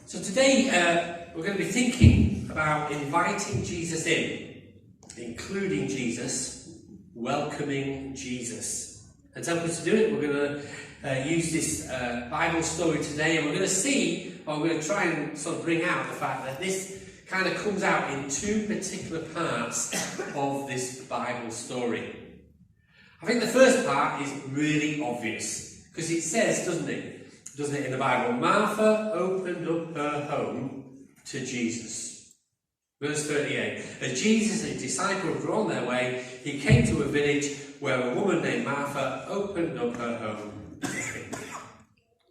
So today we're going to be thinking about inviting Jesus in, including Jesus, welcoming Jesus. And to help us to do it, we're going to use this Bible story today, and we're going to see, or we're going to try and sort of bring out the fact that this kind of comes out in two particular parts of this Bible story. I think the first part is really obvious, because it says, doesn't it in the Bible, Martha opened up her home to Jesus. Verse 38, as Jesus and his disciples were on their way, he came to a village where a woman named Martha opened up her home to him.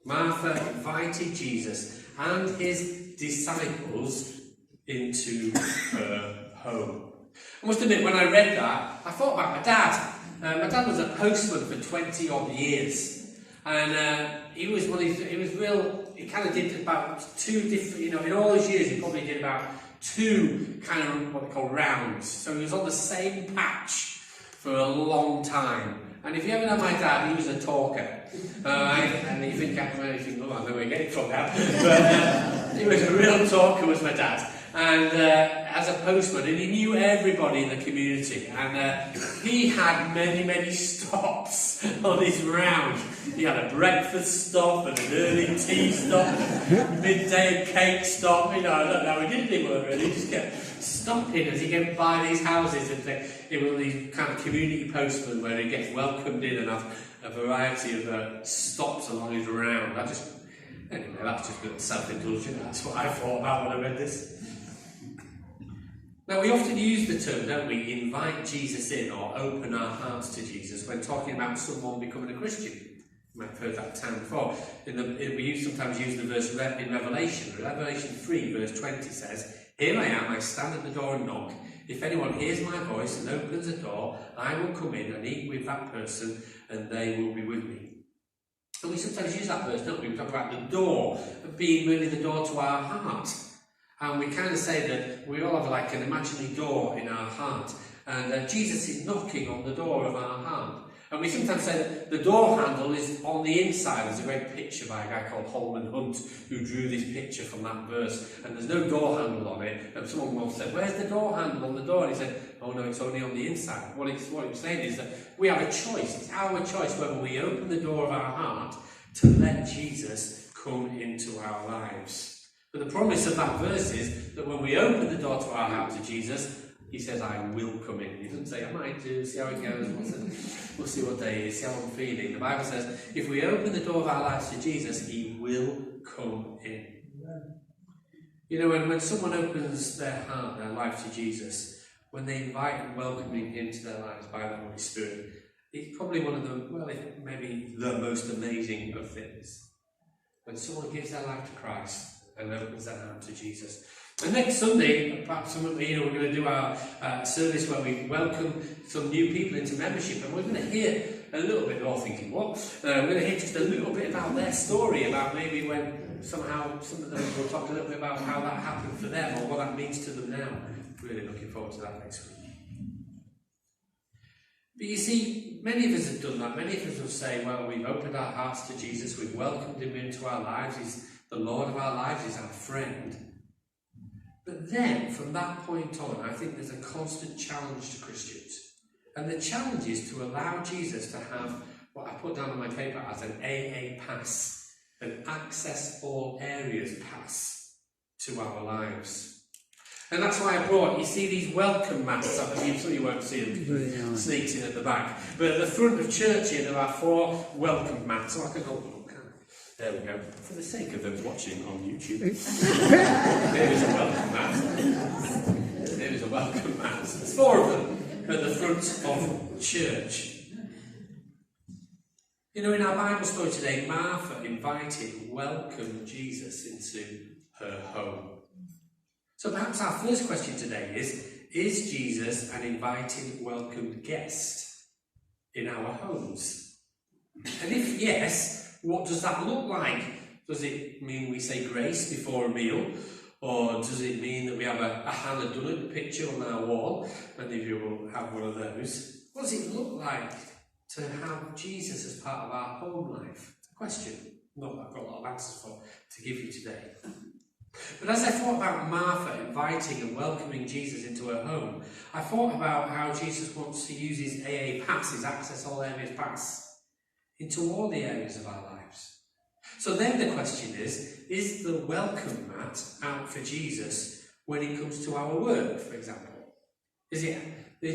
Martha invited Jesus and his disciples into her home. I must admit, when I read that, I thought about my dad. My dad was a postman for 20 odd years. And he kind of did about two different, in all those years he probably did about two kind of what they call rounds. So he was on the same patch for a long time. And if you ever know my dad, he was a talker. And you think, I know where you're getting from now. But he was a real talker, was my dad. And as a postman, and he knew everybody in the community, and he had many stops on his round. He had a breakfast stop and an early tea stop, and a midday cake stop. I don't know, he didn't do it really. He just kept stopping as he came by these houses, and it was these kind of community postmen where he gets welcomed in and have a variety of stops along his round. Anyway, that's just a bit self-indulgent. That's what I thought about when I read this. Now, we often use the term, don't we, invite Jesus in or open our hearts to Jesus when talking about someone becoming a Christian. You might have heard that term before. We sometimes use the verse in Revelation. Revelation 3 verse 20 says, "Here I am, I stand at the door and knock. If anyone hears my voice and opens the door, I will come in and eat with that person and they will be with me." And we sometimes use that verse, don't we? We talk about the door being really the door to our heart. And we kind of say that we all have like an imaginary door in our heart. And Jesus is knocking on the door of our heart. And we sometimes say that the door handle is on the inside. There's a great picture by a guy called Holman Hunt who drew this picture from that verse. And there's no door handle on it. And someone once said, "Where's the door handle on the door?" And he said, "Oh no, it's only on the inside." What he was saying is that we have a choice. It's our choice whether we open the door of our heart to let Jesus come into our lives. But the promise of that verse is that when we open the door to our heart to Jesus, he says, "I will come in." He doesn't say, "I might do, see how it goes, we'll see what day it is, see how I'm feeling." The Bible says, if we open the door of our lives to Jesus, he will come in. When someone opens their heart, their life to Jesus, when they invite and welcome him into their lives by the Holy Spirit, it's probably one of the, maybe the most amazing of things. When someone gives their life to Christ and opens their heart to Jesus. And next Sunday, perhaps we're going to do our service where we welcome some new people into membership, and we're going to hear a little bit, all thinking, what? We're going to hear just a little bit about their story, about maybe when somehow some of them will talk a little bit about how that happened for them or what that means to them now. Really looking forward to that next week. But you see, many of us have done that. Many of us will say, well, we've opened our hearts to Jesus, we've welcomed him into our lives, he's the Lord of our lives, he's our friend. But then, from that point on, I think there's a constant challenge to Christians. And the challenge is to allow Jesus to have what I put down on my paper as an AA Pass, an access all areas pass to our lives. And that's why I brought, you see these welcome mats, I believe some of you won't see them sneaked in at the back. But at the front of church here, there are 4 welcome mats. So I can hold them up. There we go. For the sake of those watching on YouTube. There is a welcome mat. There is a welcome mat. There's 4 of them at the front of church. In our Bible story today, Martha welcomed Jesus into her home. So perhaps our first question today is Jesus an invited, welcomed guest in our homes? And if yes, what does that look like? Does it mean we say grace before a meal? Or does it mean that we have a Hannah Dunn picture on our wall? Many of you will have one of those. What does it look like to have Jesus as part of our home life? It's a question. Not that I've got a lot of answers for to give you today. But as I thought about Martha inviting and welcoming Jesus into her home, I thought about how Jesus wants to use his AAA Pass, his Access All Areas Pass, into all the areas of our lives. So then the question is the welcome mat out for Jesus when it comes to our work, for example? Is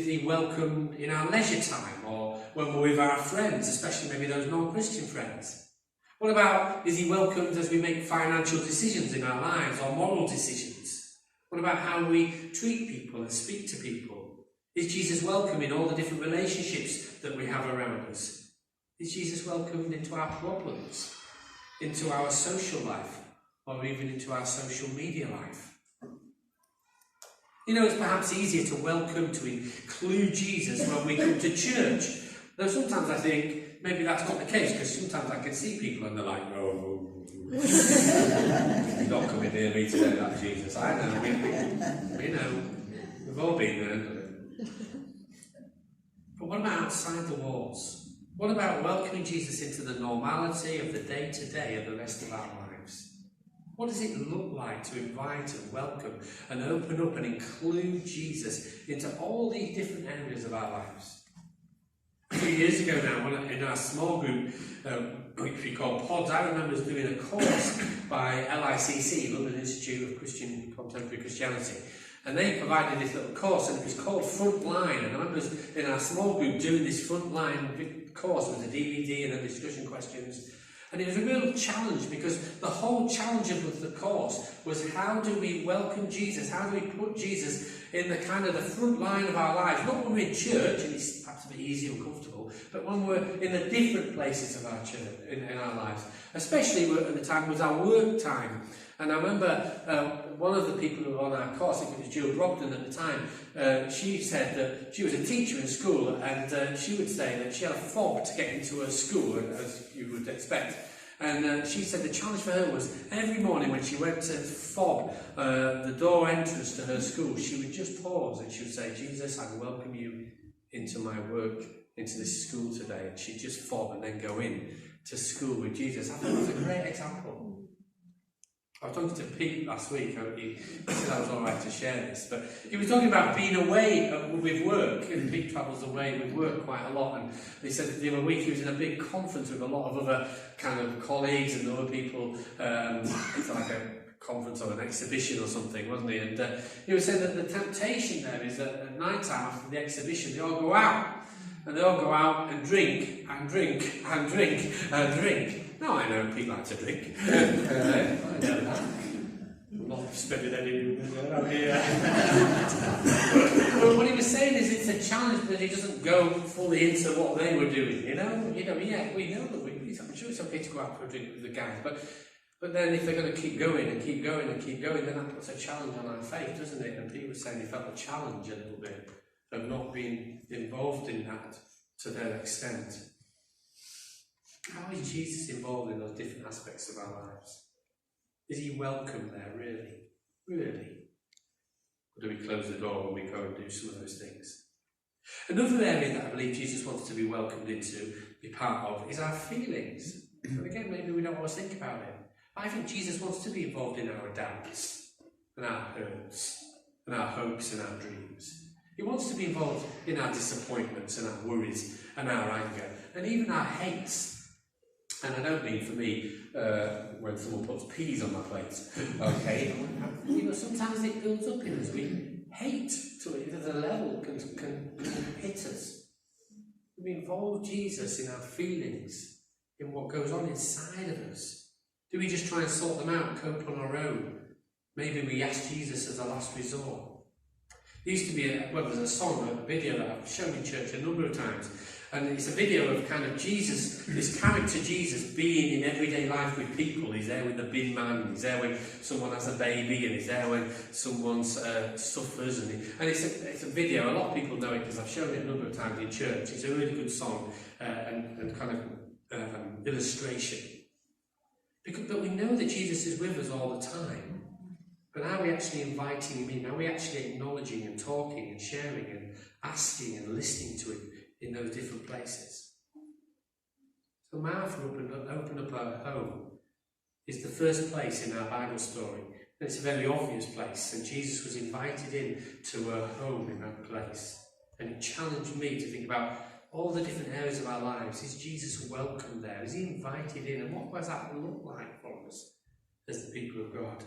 he welcomed in our leisure time, or when we're with our friends, especially maybe those non-Christian friends? What about, is he welcomed as we make financial decisions in our lives, or moral decisions? What about how we treat people and speak to people? Is Jesus welcome in all the different relationships that we have around us? Is Jesus welcomed into our problems, into our social life, or even into our social media life? You know, it's perhaps easier to welcome, to include Jesus when we come to church. Though sometimes I think maybe that's not the case, because sometimes I can see people and they're like, oh, he's not coming near me today, that Jesus. I know, we know, we've all been there. But what about outside the walls? What about welcoming Jesus into the normality of the day-to-day of the rest of our lives? What does it look like to invite and welcome and open up and include Jesus into all these different areas of our lives? A few years ago now, in our small group, which we call Pods, I remember us doing a course by LICC, London Institute of Contemporary Christianity. And they provided this little course, and it was called Frontline. And I remember us in our small group doing this Frontline course with a DVD and then discussion questions. And it was a real challenge, because the whole challenge of the course was, how do we welcome Jesus? How do we put Jesus in the kind of the front line of our lives? Not when we're in church, and it's perhaps a bit easier and comfortable, but when we're in the different places of our church, in our lives. Especially at the time was our work time. And I remember one of the people who were on our course, I think it was Jill Brogden at the time, she said that she was a teacher in school, and she would say that she had a fob to get into her school, as you would expect. And she said the challenge for her was, every morning when she went to fob the door entrance to her school, she would just pause and she would say, Jesus, I welcome you into my work, into this school today. And she'd just fob and then go in to school with Jesus. I thought it was a great example. I was talking to Pete last week, he said I was alright to share this, but he was talking about being away with work, and Pete travels away with work quite a lot, and he said the other week he was in a big conference with a lot of other kind of colleagues and other people, it's like a conference or an exhibition or something, wasn't he? And he was saying that the temptation there is that at night time after the exhibition they all go out, and they all go out and drink, and drink, and drink, and drink. Now I know people like to drink. I know that. I'm not spending any here. But what he was saying is it's a challenge, but he doesn't go fully into what they were doing. Yeah, we know that I'm sure it's okay to go out for a drink with the guys, but then if they're going to keep going and keep going and keep going, then that puts a challenge on our faith, doesn't it? And Pete was saying he felt a challenge a little bit of not being involved in that to their extent. How is Jesus involved in those different aspects of our lives? Is he welcome there, really? Really? Or do we close the door when we go and do some of those things? Another area that I believe Jesus wants to be welcomed into, be part of, is our feelings. And again, maybe we don't always think about it. But I think Jesus wants to be involved in our doubts, and our hurts, and our hopes and our dreams. He wants to be involved in our disappointments and our worries and our anger, and even our hates. And I don't mean for me when someone puts peas on my plate, okay? Sometimes it builds up in us. We hate to it at a level can hit us. We involve Jesus in our feelings, in what goes on inside of us. Do we just try and sort them out and cope on our own? Maybe we ask Jesus as a last resort. There used to be there's a song, a video that I've shown in church a number of times. And it's a video of kind of Jesus, this character Jesus being in everyday life with people. He's there with the bin man, he's there when someone has a baby, and he's there when someone suffers. And it's a video, a lot of people know it because I've shown it a number of times in church. It's a really good song and kind of illustration. But we know that Jesus is with us all the time. But are we actually inviting him in? Are we actually acknowledging and talking and sharing and asking and listening to him in those different places? So Martha opened up her home is the first place in our Bible story And it's a very obvious place, and Jesus was invited in to her home in that place. And it challenged me to think about all the different areas of our lives. Is Jesus welcome there? Is he invited in? And what does that look like for us as the people of God?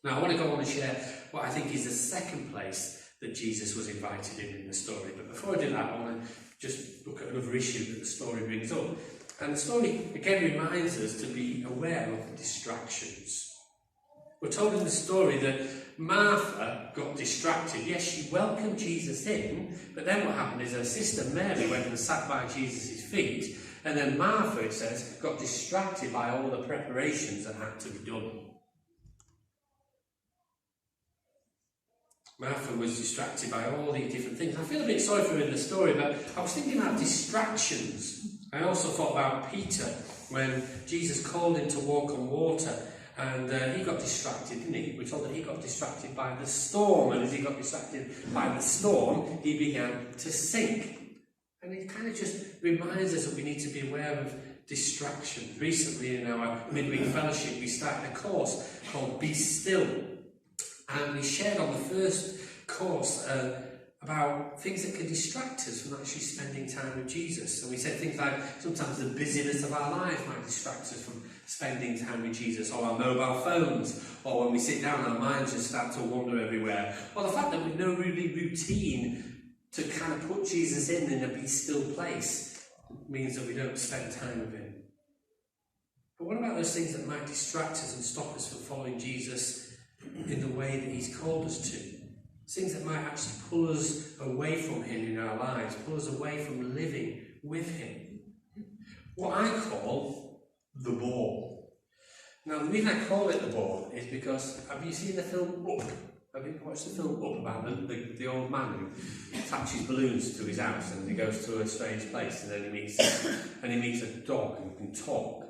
Now I want to go on and share what I think is the second place that Jesus was invited in the story. But before I do that, I want to just look at another issue that the story brings up. And the story again reminds us to be aware of distractions. We're told in the story that Martha got distracted. Yes, she welcomed Jesus in, but then what happened is her sister Mary went and sat by Jesus' feet, and then Martha, it says, got distracted by all the preparations that had to be done. Martha was distracted by all these different things. I feel a bit sorry for her in the story, but I was thinking about distractions. I also thought about Peter when Jesus called him to walk on water. And he got distracted, didn't he? We're told that he got distracted by the storm, and as he got distracted by the storm, he began to sink. And it kind of just reminds us that we need to be aware of distraction. Recently in our midweek fellowship, we started a course called Be Still. And we shared on the first course about things that can distract us from actually spending time with Jesus. And we said things like sometimes the busyness of our life might distract us from spending time with Jesus, or our mobile phones, or when we sit down our minds just start to wander everywhere, or the fact that we've no really routine to kind of put Jesus in a be still place means that we don't spend time with him. But what about those things that might distract us and stop us from following Jesus in the way that he's called us to? Things that might actually pull us away from him in our lives, pull us away from living with him. What I call the ball. Now, the reason I call it the ball is because, have you seen the film Up? Have you watched the film Up about the old man who attaches balloons to his house and he goes to a strange place and then he meets a dog who can talk?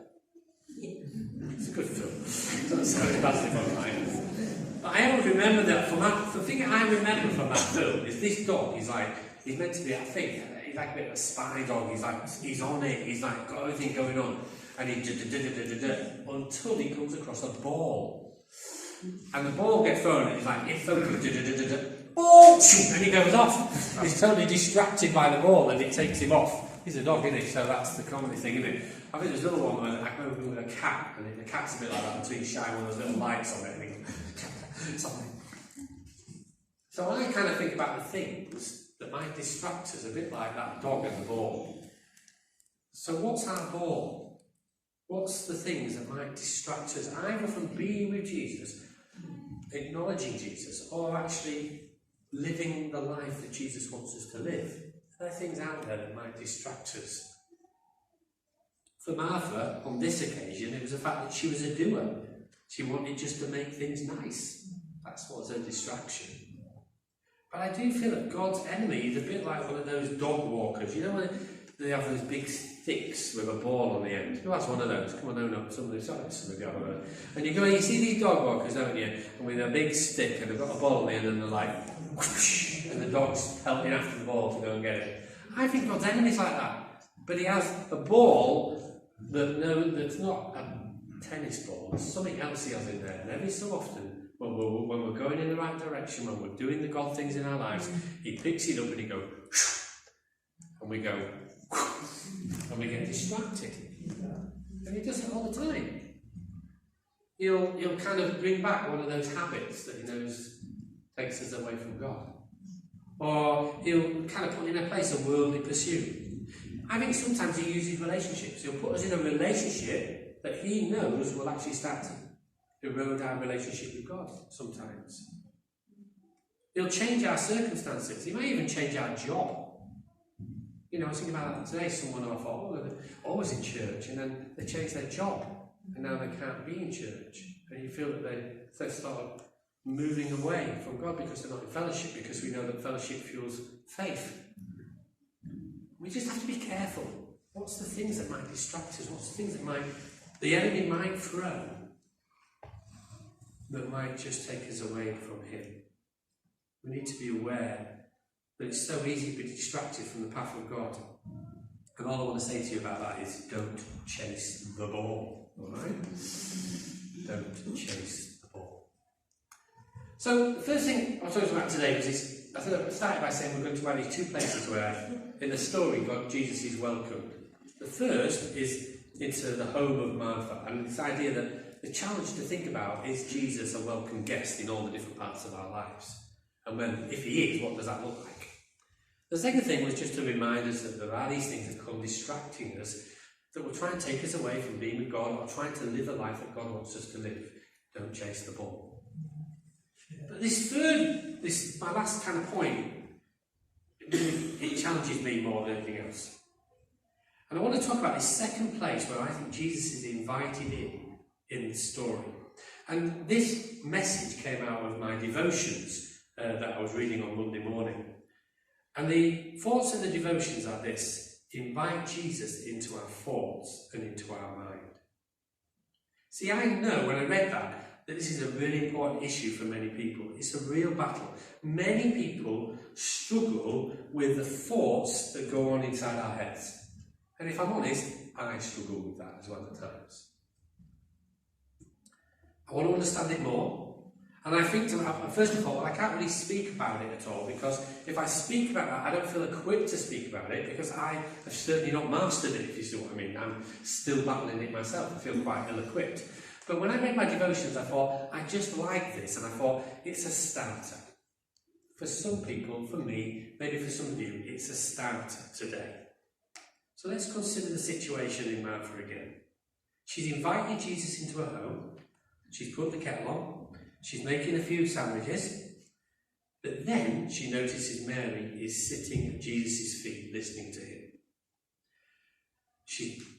It's a good film. Doesn't sound massive on mine. But I always remember that from that. The thing I remember from that film is this dog. He's meant to be, I think, he's like a bit of a spy dog. He's on it. He's like got everything going on. And he until he comes across a ball. And the ball gets thrown and he's like, it's ball! And he goes off. He's totally distracted by the ball and it takes him off. He's a dog, isn't he? So that's the comedy thing, isn't it? I think there's another one where I remember with a cat, and the cat's a bit like that until you shine one of those little lights on it. And something. So I kind of think about the things that might distract us a bit like that dog and the ball. So what's our ball? What's the things that might distract us either from being with Jesus, acknowledging Jesus, or actually living the life that Jesus wants us to live? Are there things out there that might distract us? For Martha, on this occasion, it was the fact that she was a doer. She wanted just to make things nice. That's what's her distraction. But I do feel that God's enemy is a bit like one of those dog walkers. You know when they have those big sticks with a ball on the end? Who has one of those? Come on, own up. Some of them go. And you go and you see these dog walkers, don't you? And with a big stick and they've got a ball on the end and they're like, whoosh, and the dog's helping after the ball to go and get it. I think God's enemy's like that. But he has a ball that's not a tennis ball. There's something else he has in there. And every so often, when we're going in the right direction, when we're doing the God things in our lives, he picks it up and he goes, and we go, and we get distracted. And he does it all the time. He'll kind of bring back one of those habits that he knows takes us away from God. Or he'll kind of put in a place of worldly pursuit. I think sometimes he uses relationships. He'll put us in a relationship that he knows will actually start to erode our relationship with God sometimes. He'll change our circumstances. He may even change our job. You know, I was thinking about that today. Someone I thought, they're always in church, and then they change their job, and now they can't be in church. And you feel that they start moving away from God because they're not in fellowship, because we know that fellowship fuels faith. We just have to be careful. What's the things that might distract us? What's the things that the enemy might throw that might just take us away from him? We need to be aware that it's so easy to be distracted from the path of God. And all I want to say to you about that is don't chase the ball. Alright? Don't chase So the first thing I'll talk about today is I started by saying we're going to have these two places where in the story Jesus is welcomed. The first is into the home of Martha, and this idea that the challenge to think about is Jesus a welcome guest in all the different parts of our lives, and if he is, what does that look like? The second thing was just to remind us that there are these things that come distracting us that will try and take us away from being with God or trying to live the life that God wants us to live. Don't chase the ball. But my last kind of point, it challenges me more than anything else. And I want to talk about this second place where I think Jesus is invited in the story. And this message came out of my devotions that I was reading on Monday morning. And the thoughts of the devotions are this: invite Jesus into our thoughts and into our mind. See, I know when I read that this is a really important issue for many people. It's a real battle. Many people struggle with the thoughts that go on inside our heads. And if I'm honest, I struggle with that as well at times. I want to understand it more. And I think, first of all, I can't really speak about it at all, because if I speak about that, I don't feel equipped to speak about it, because I have certainly not mastered it, if you see what I mean. I'm still battling it myself. I feel quite ill-equipped. But when I read my devotions, I thought, I just like this, and I thought, it's a starter. For some people, for me, maybe for some of you, it's a starter today. So let's consider the situation in Martha again. She's invited Jesus into her home. She's put the kettle on. She's making a few sandwiches. But then she notices Mary is sitting at Jesus' feet listening to him.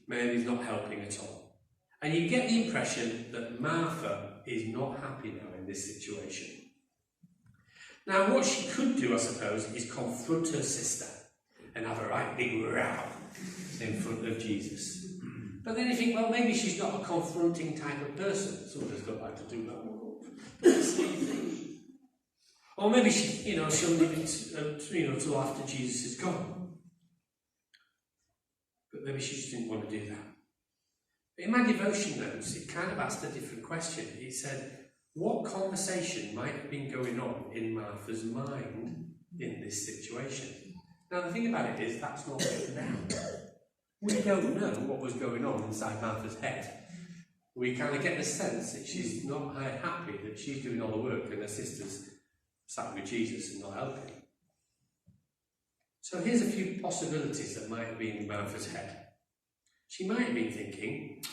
Mary's not helping at all. And you get the impression that Martha is not happy now in this situation. Now, what she could do, I suppose, is confront her sister and have a right big row in front of Jesus. But then you think, well, maybe she's not a confronting type of person. Some of us don't like to do that. Or maybe she'll leave it, till after Jesus is gone. But maybe she just didn't want to do that. In my devotion notes, it kind of asked a different question. It said, what conversation might have been going on in Martha's mind in this situation? Now, the thing about it is, that's not written down. We don't know what was going on inside Martha's head. We kind of get the sense that she's not happy that she's doing all the work and her sister's sat with Jesus and not helping. So here's a few possibilities that might have been in Martha's head. She might have been thinking,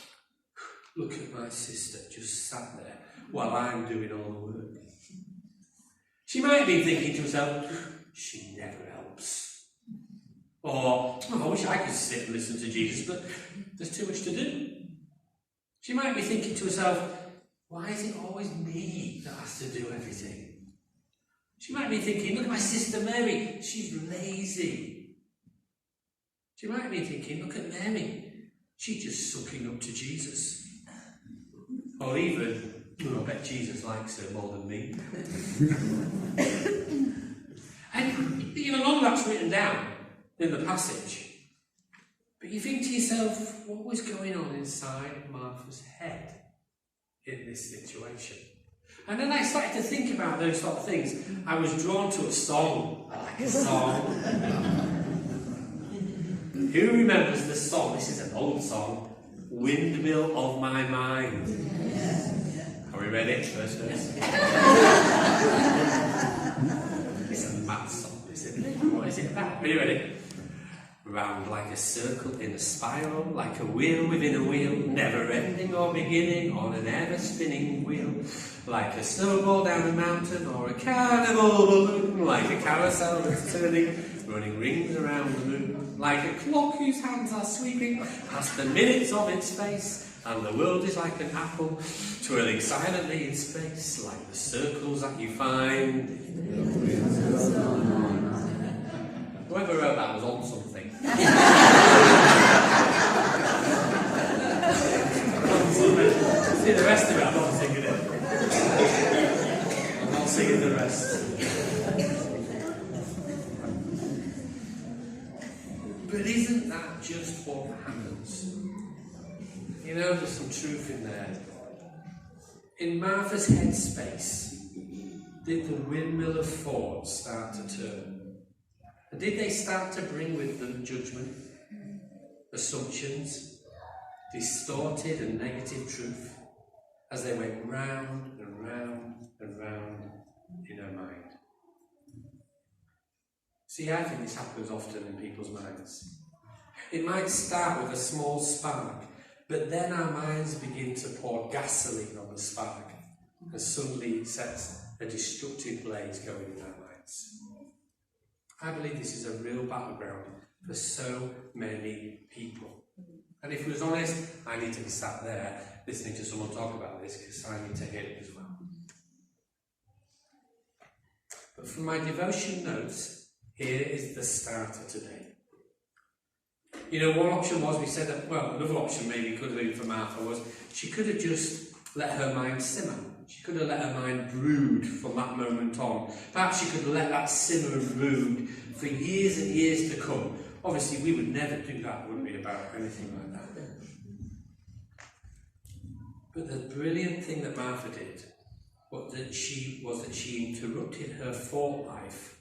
look at my sister just sat there while I'm doing all the work. She might have been thinking to herself, she never helps. Or, I wish I could sit and listen to Jesus, but there's too much to do. She might be thinking to herself, why is it always me that has to do everything? She might be thinking, look at my sister Mary, she's lazy. She might be thinking, look at Mary, she's just sucking up to Jesus. Or even, I bet Jesus likes her more than me. And, none of that's written down in the passage. But you think to yourself, what was going on inside Martha's head in this situation? And then I started to think about those sort of things. I was drawn to a song. I like a song. Who remembers the song? This is an old song. Windmill of My Mind. Are we ready? First verse. It's a mad song, isn't it? What is it about? Are you ready? Round like a circle in a spiral, like a wheel within a wheel, never ending or beginning on an ever spinning wheel, like a snowball down a mountain or a carnival balloon, like a carousel that's turning, running rings around the moon, like a clock whose hands are sweeping past the minutes of its face, and the world is like an apple twirling silently in space, like the circles that you find in the wheels of my mind. Whoever wrote that was on something. See the rest of it, I'm not singing it. I'm not singing the rest. But isn't that just what happens? There's some truth in there. In Martha's headspace, did the windmill of thought start to turn? And did they start to bring with them judgment, assumptions, distorted and negative truth, as they went round and round and round in her mind? See, I think this happens often in people's minds. It might start with a small spark, but then our minds begin to pour gasoline on the spark, and suddenly it sets a destructive blaze going in our minds. I believe this is a real battleground for so many people. And if we was honest, I need to be sat there listening to someone talk about this, because I need to hear it as well. But from my devotion notes, here is the starter today. You know, one option was, we said that, well, another option maybe could have been for Martha was, she could have just let her mind simmer. She could have let her mind brood from that moment on. Perhaps she could have let that simmer and brood for years and years to come. Obviously, we would never do that, would we, about anything like that. But the brilliant thing that Martha did was that she interrupted her thought life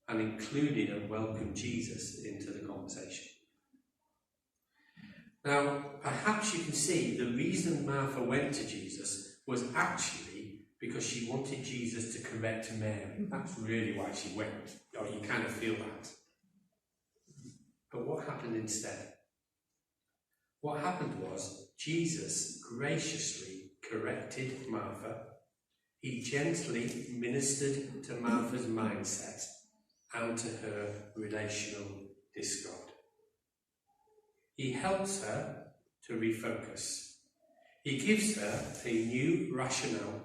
and included and welcomed Jesus into the conversation. Now, perhaps you can see the reason Martha went to Jesus was actually because she wanted Jesus to correct Mary. That's really why she went. Oh, you kind of feel that. But what happened instead? What happened was Jesus graciously corrected Martha. He gently ministered to Martha's mindset and to her relational discord. He helps her to refocus. He gives her a new rationale,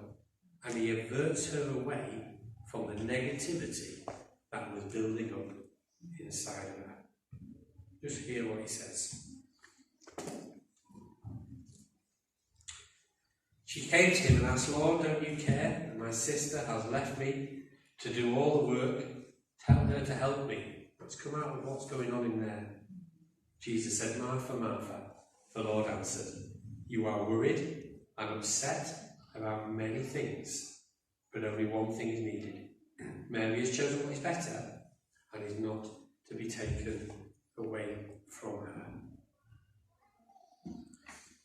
and he averts her away from the negativity that was building up inside of her. Just hear what he says. She came to him and asked, "Lord, don't you care that my sister has left me to do all the work? Tell her to help me." Let's come out with what's going on in there. Jesus said, "Martha, Martha," the Lord answered, "you are worried and upset about many things, but only one thing is needed. Mary has chosen what is better and is not to be taken away from her."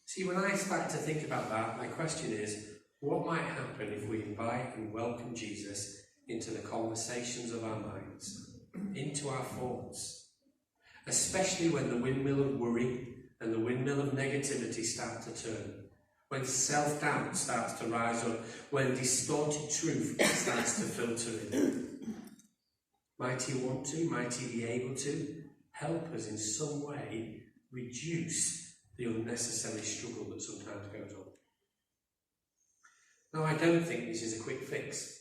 See, when I start to think about that, my question is, what might happen if we invite and welcome Jesus into the conversations of our minds, into our thoughts? Especially when the windmill of worry and the windmill of negativity start to turn, when self-doubt starts to rise up, when distorted truth starts to filter in. Might he want to, might he be able to help us in some way reduce the unnecessary struggle that sometimes goes on? Now, I don't think this is a quick fix.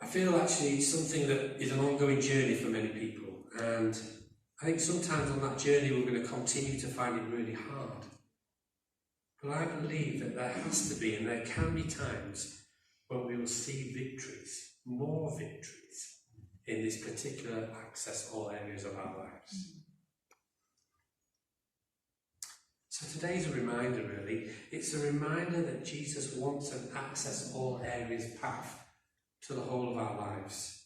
I feel actually it's something that is an ongoing journey for many people, and I think sometimes on that journey we're going to continue to find it really hard. But I believe that there has to be, and there can be times when we will see victories, more victories, in this particular access all areas of our lives. So today's a reminder, really. It's a reminder that Jesus wants an access all areas path to the whole of our lives.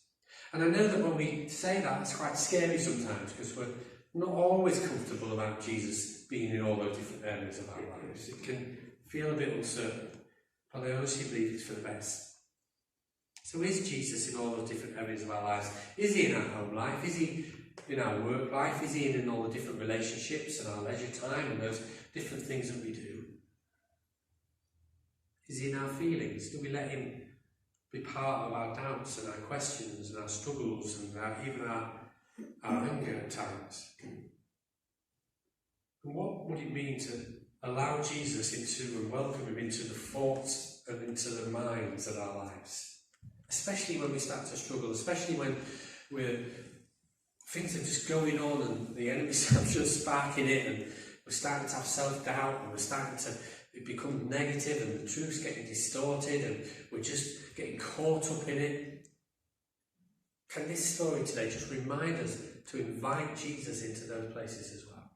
And I know that when we say that, it's quite scary sometimes, because we're not always comfortable about Jesus being in all those different areas of our lives. It can feel a bit uncertain, but I honestly believe it's for the best. So is Jesus in all those different areas of our lives? Is he in our home life? Is he in our work life? Is he in all the different relationships and our leisure time and those different things that we do? Is he in our feelings? Do we let him be part of our doubts and our questions and our struggles and even our anger at times? And what would it mean to allow Jesus into and welcome him into the thoughts and into the minds of our lives? Especially when we start to struggle, especially when things are just going on and the enemy's just sparking it, and we're starting to have self-doubt, and we're starting to become negative, and the truth's getting distorted, and we're just getting caught up in it. Can this story today just remind us to invite Jesus into those places as well?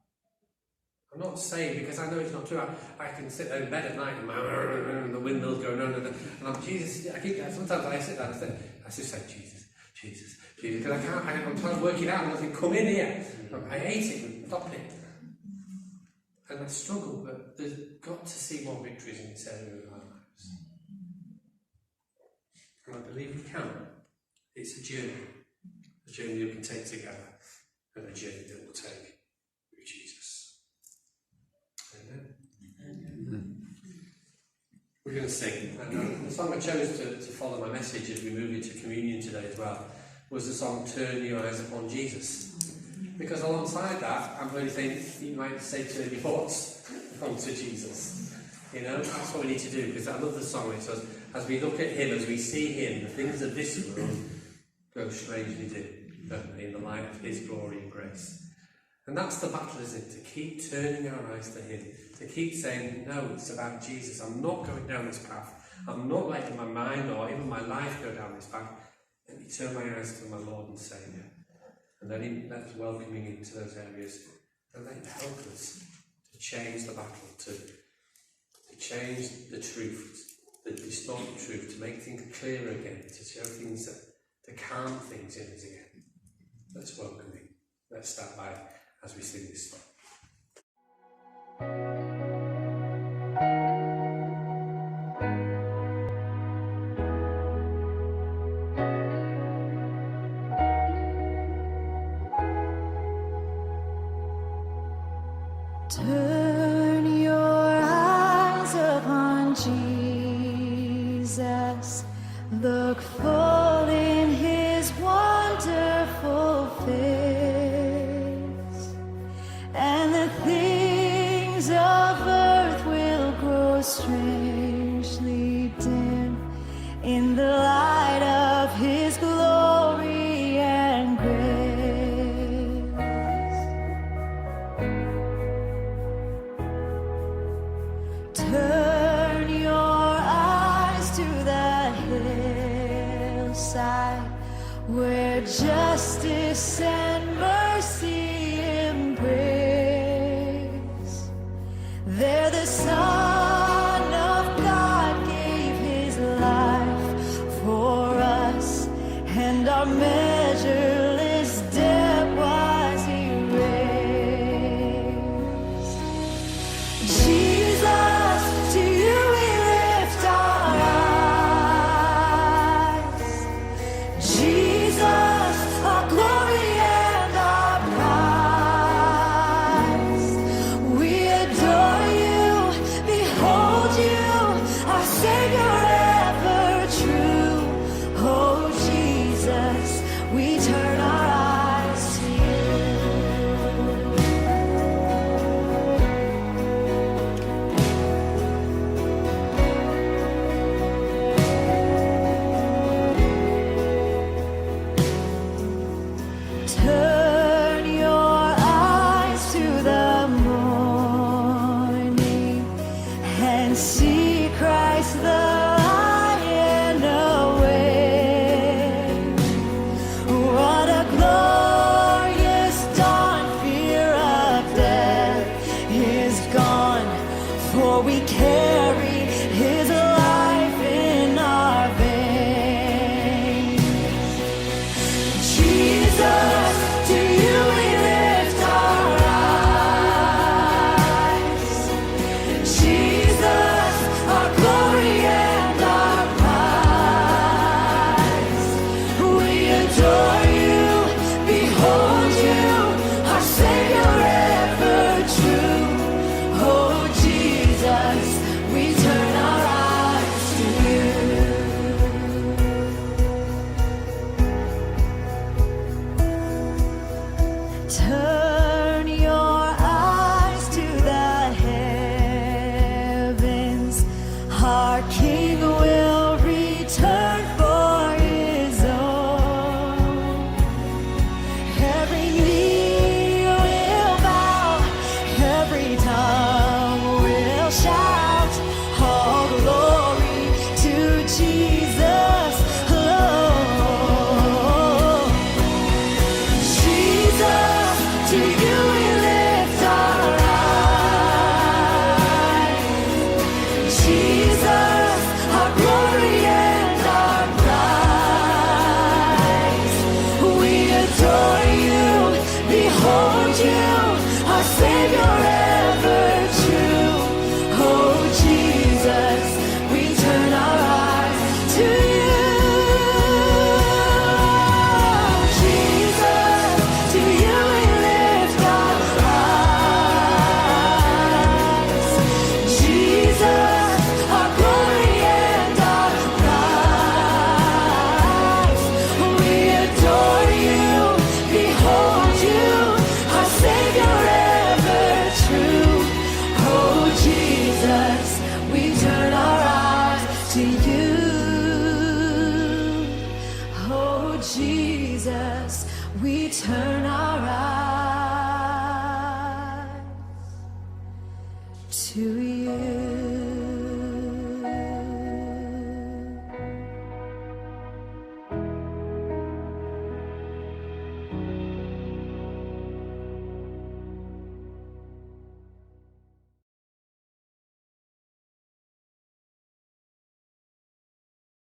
I'm not saying, because I know it's not true, I can sit there in bed at night and the windmill's going on, and I'm, Jesus, sometimes I sit there and I just say, Jesus, because I can't, I'm trying to work it out, and I think, come in here. I hate it, and stop it. And I struggle, but there's got to see more victories in this area of our lives. And I believe we can. It's a journey that we can take together, and a journey that we'll take with Jesus. Amen. Amen. We're going to sing. And the song I chose to follow my message as we move into communion today as well was the song Turn Your Eyes Upon Jesus. Because alongside that, I'm really saying you might say turn your thoughts onto Jesus. You know, that's what we need to do, because I love the song. It says, as we look at him, as we see him, the things of this world go strangely dim, don't they, in the light of his glory and grace. And that's the battle, isn't it? To keep turning our eyes to him, to keep saying, no, it's about Jesus. I'm not going down this path. I'm not letting my mind or even my life go down this path. Let me turn my eyes to my Lord and Saviour. And then let us welcome him into those areas, and let him help us to change the battle, to change the truth, the distorted truth, to make things clearer again, to show things, to calm things in us again. Let's welcome him. Let's start by as we sing this song. Turn your eyes upon Jesus, look full in his wonderful face, and the things of earth will grow strangely dim in the light of his glory and grace. Turn your eyes to the hillside where justice and mercy embrace. There the Son of God gave his life for us, and our measureless debt was erased. Jesus, to you we lift our eyes. Jesus, our glory and our prize. We adore you, behold you, our Savior ever true. Oh Jesus, we turn our eyes to Turn your eyes to the morning and see Christ the Lion away. What a glorious dawn! Fear of death is gone, for we carry his life in our veins. Jesus, to you we lift our eyes. Jesus, our glory and our prize. We adore you, behold you, our Savior ever true. Oh Jesus, we turn our eyes to you. Turn your eyes to the heavens. Our King will return for his own. Every knee will bow, every tongue will shout, all glory to Jesus alone. Jesus, Savior ever true. Oh Jesus, we turn our eyes to you. Jesus, to you we lift our eyes. Jesus, our glory and our prize. We adore you, behold you, our Savior ever true. Oh Jesus, we turn our eyes to you. Oh Jesus, we turn our eyes.